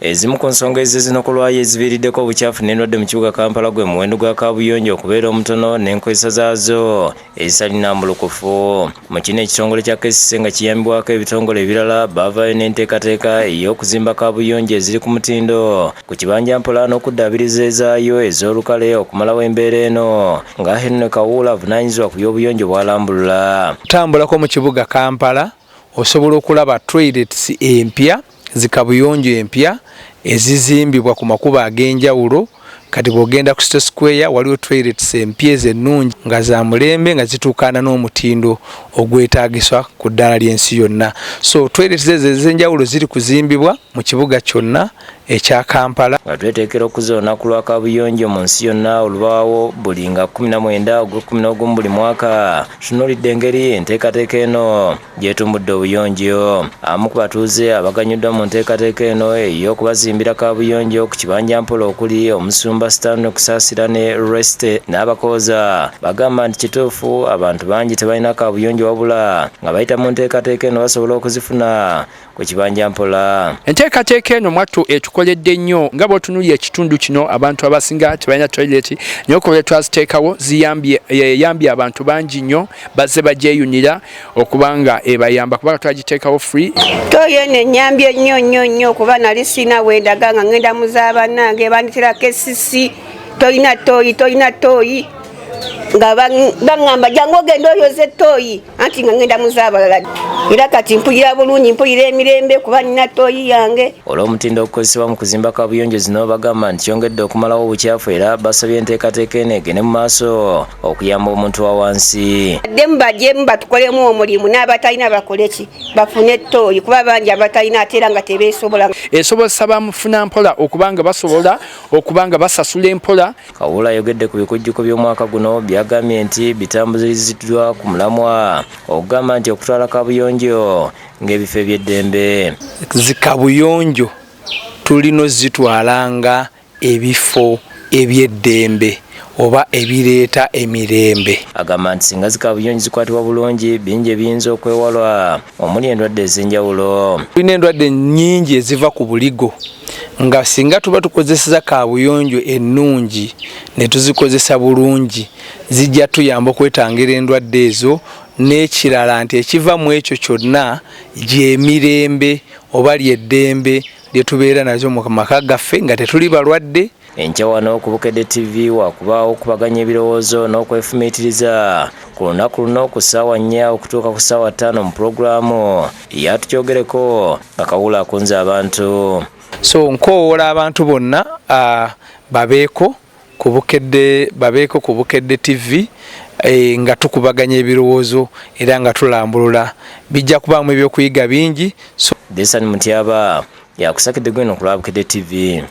Ezimu ku nsonga ezinokolwayo eziviiriddeko obucaafu n'endwadde mu kibuga Kampala gwe muwendo gwa kaabuyonjo okubeera omutono n'enkozesa zaazo ezitalina mbulukufu. Mu kino ekitongole kya KCCA nga kiyambibwako ebitongole ebirala baavaayo n'enteekateeka ey'okuzimba kaabuyonjo eziri ku mutindo ku kibanja mpola n'okuddaabiriza ezaayo ez'olukale okumalawo embeera eno nga Henry Kawuula avunaanyizibwa ku by'obuyonjo bw'alambulula. Tambulako mu kibuga Kampala osobola okulaba toilets empya zikabuyonjo empya ezizimbibwa ku makubo ag'enjawulo. Kati bw'ogenda ku City Square waliwo toilets empya ez'ennungi nga za mulembe nga zituukaana n'omutindo ogwetaagiswa ku ddaala ly'ensi yonna. So toilets ezo ez'enjawulo ziri kuzimbibwa mu kibuga kyonna ekya Kampala. Nga tweteekera okuza olunaku lwa kaabuyonjo mu nsi yonna olubaawo buli nga 19 Ogw'okumu buli mwaka. Tunuulidde engeri enteekateeka eno gyetumbudde obuyonjo. Abamu ku batuuze abaganyuddwa mu nteekateeka eno ey'okubazimbira kaabuyonjo ku kibanja mpola okuli Omusumba Stanley Kusaasira ne Reste n'Abakooza bagamba nti kituufu abantu bangi tebalina kaabuyonjo wabula nga bayita mu nteekateeka eno basobola okuzifuna ku kibanja mpola. Enteekateeka eno mwattu etukoledde nnyo nga bw'otunuulira ekitundu kino abantu abasinga tebalina toilet naye okuba twaziteekawo yambye abantu bangi nnyo bazze bagyeyunira okubanga ebayamba kubanga twagiteekawo free. Toyi eno ennyambye nnyo kuba nali sina wendaga nga ngenda mu z'abannange banditira KCCA toyina toyi nga baŋŋamba jangu ogenda oyoze toyi anti nga ngenda mu z'abalala. Era kati mpulira bulungi, mpulira emirembe kuba nina toyi yange. Olw'omutindo okukozesebwa mu kuzimba kaabuyonjo zino bagamba nti kyongedde okumalawo obukyafu era basabye enteekateeka eno egende mu maaso okuyamba omuntu wa wansi. Baddemu bagyemu batukolemu omulimu n'abatalina bakole ki bafune toyi kuba bangi abatalina ate era nga tebeesobola. Esobozesa bamufuna mpola okubanga basobola okubanga basasula empola. Kawuula ayogedde ku bikujjuko by'omwaka guno byagambye nti bitambuziddwa ku mulamwa okugamba nti okutwala kaabuyonjo ng'ebifo eby'eddembe. Zikabuyonjo tulina zitwalanga ebifo eby'eddembe oba ebireeta emirembe. Agamba nti singa zikabuyonjo zikwatibwa bulungi bingi ebiyinza okwewalwa omuli endwadde ez'enjawulo. Tulina endwadde nnyingi eziva ku buligo nga singa tuba tukozeseza kaabuyonjo ennungi ne tuzikozesa bulungi zijja tuyamba okwetangira endwadde ezo. N'ekirala nti ekiva mu ekyo kyonna gy'emirembe oba ly'eddembe lye tubeera nazo mu maka gaffe nga tetuli balwadde. Enkya wano ku Bukedde TV wakubaawo okubaganya ebirowoozo n'okwefumiitiriza ku lunaku luno ku ssaawa 4 okutuuka ku ssaawa 5 mu pulogulaamu yatukyogereko nga Kawuula akunze abantu. So nkowoola abantu bonna babeeko ku Bukedde TV nga tukubaganya ebirowoozo era nga tulambulula bijja kubaamu ebyokuyiga bingi. Desani Mutyaba yakusakidde gwino ku Bukedde TV.